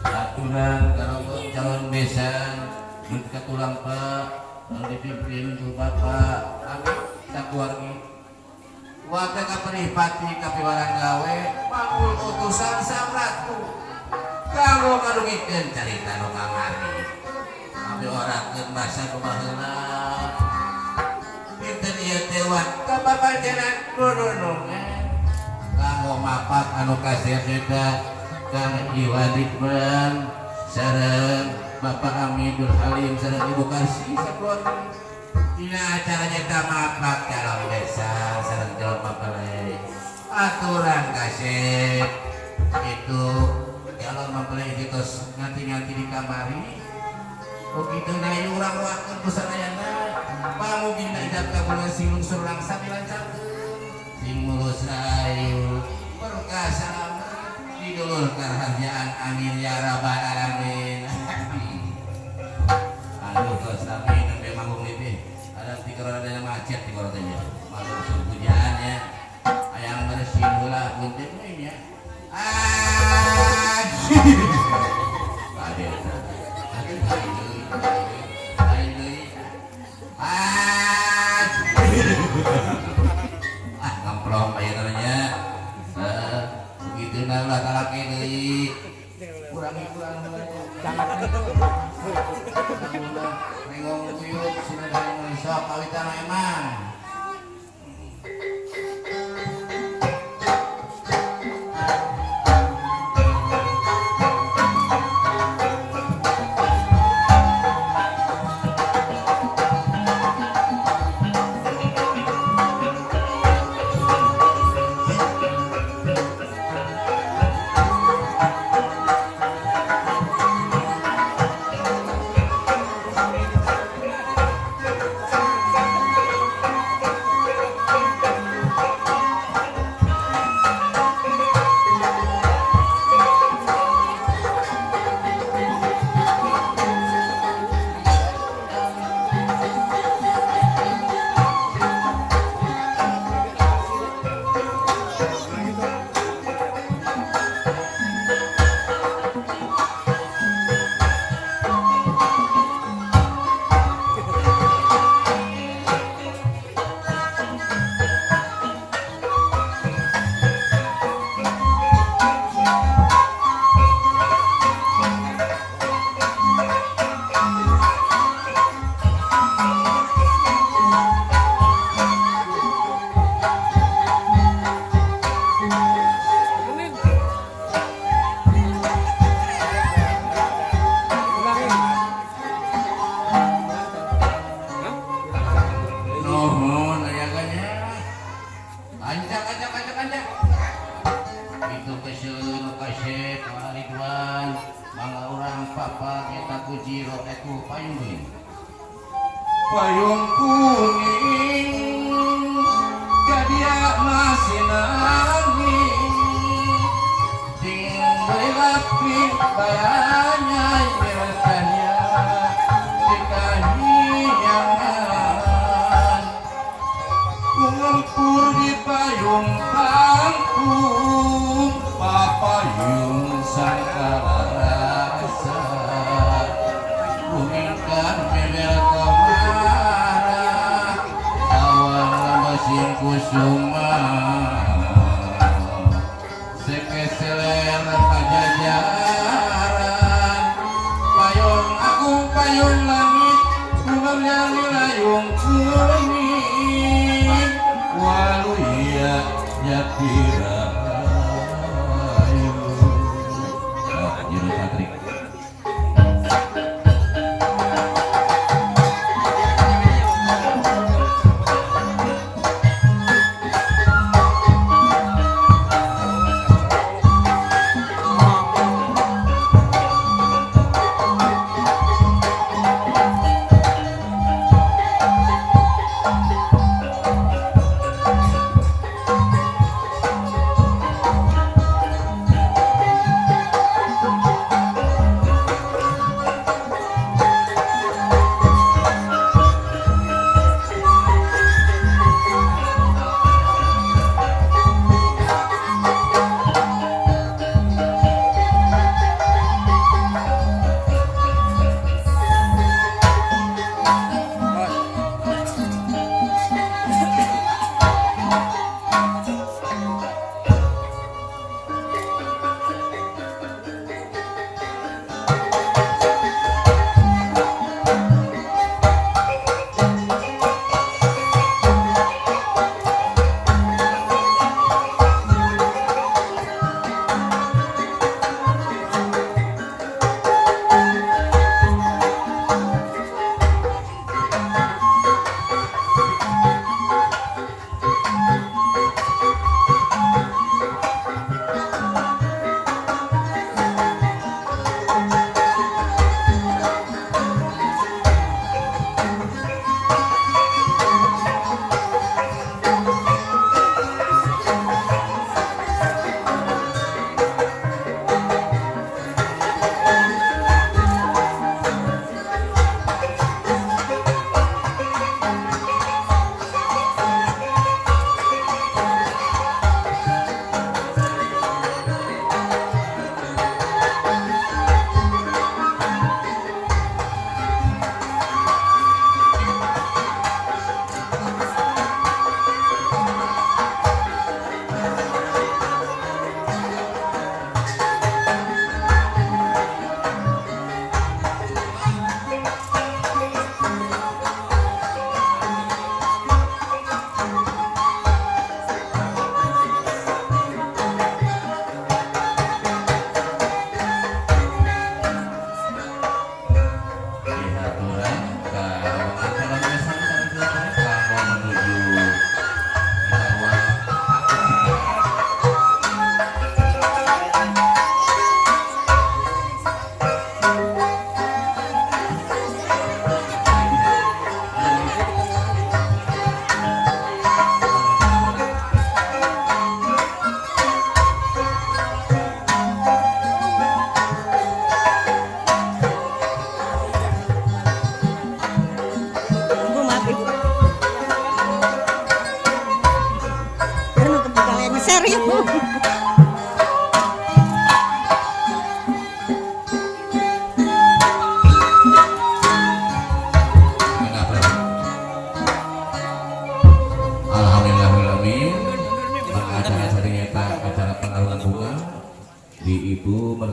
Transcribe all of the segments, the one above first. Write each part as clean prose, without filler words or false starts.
aturan kalau calon besan ke tulang pak dipimpin ku bapak amin sakuargi warga kaperipati kapiwaran gawe mangul utusan sang ratu kanggo ngadungikeun carita nu kamari abi orakeun basa kumaheula pinten ieu teh ka papancenan nununungan kanggo mapak anu kasih-kasih Kang Iwadikman sareng Bapak Amidul Halim sareng Ibu Kasih sakeluarga dina acara nyata mapak calon desa sareng calon mempelai aturan kasih itu calon mempelai itu nganti-nganti di kamari begitu naik urang ruakeun ku sadayana pamugina idap kabulung sing lungsur langsam dilancarkeun sing mulus rayu perkasa dulur kerajaan amin ya rabbal alamin aduh terus tapi nembe manggung ini ada tiga rodanya macet di rodanya malu hujannya ayam bersih heula buntit we nya ngemplong bayarnya begitu lah kalake deui kurangi jangan nengong kuyuk sinadaya sok kawitan emang payung kuning gadia masih nangis tinggal rapi bayanya biasanya dikahiyangan mengumpul di payung kangkung papayung sangkala rasa kumingkan bebel kemarah awan lemesin kusuma sekeseler pajajaran payung aku payung langit bunga nyanyi layung kuning walu iya jatira juru Patrik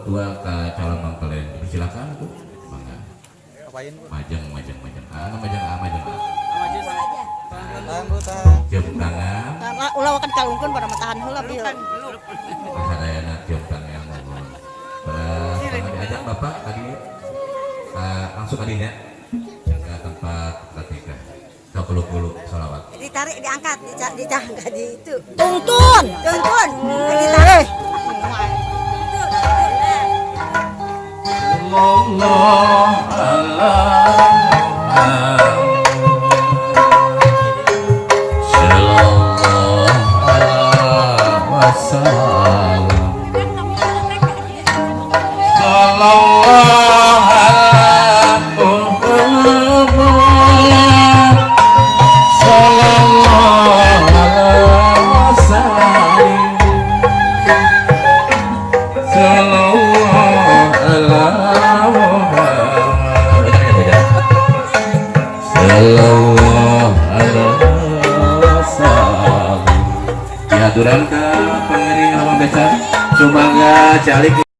tua ke calon mempelai. Silakan Bu. Mangga. Apain Bu? Majeng. Majeng A. Jam tangan. Karena ulah kan kalungkeun pada matahan heula bieu. Pasadayana jam tangan mohon. Diajak Bapak tadi langsung tadinya ke tempat pratika. Kau peluk salawat. Ditarik diangkat, dicangga di itu. Tuntun. Ditarik. Ya, durang ke pengiring abang beca, cuma nggak calik.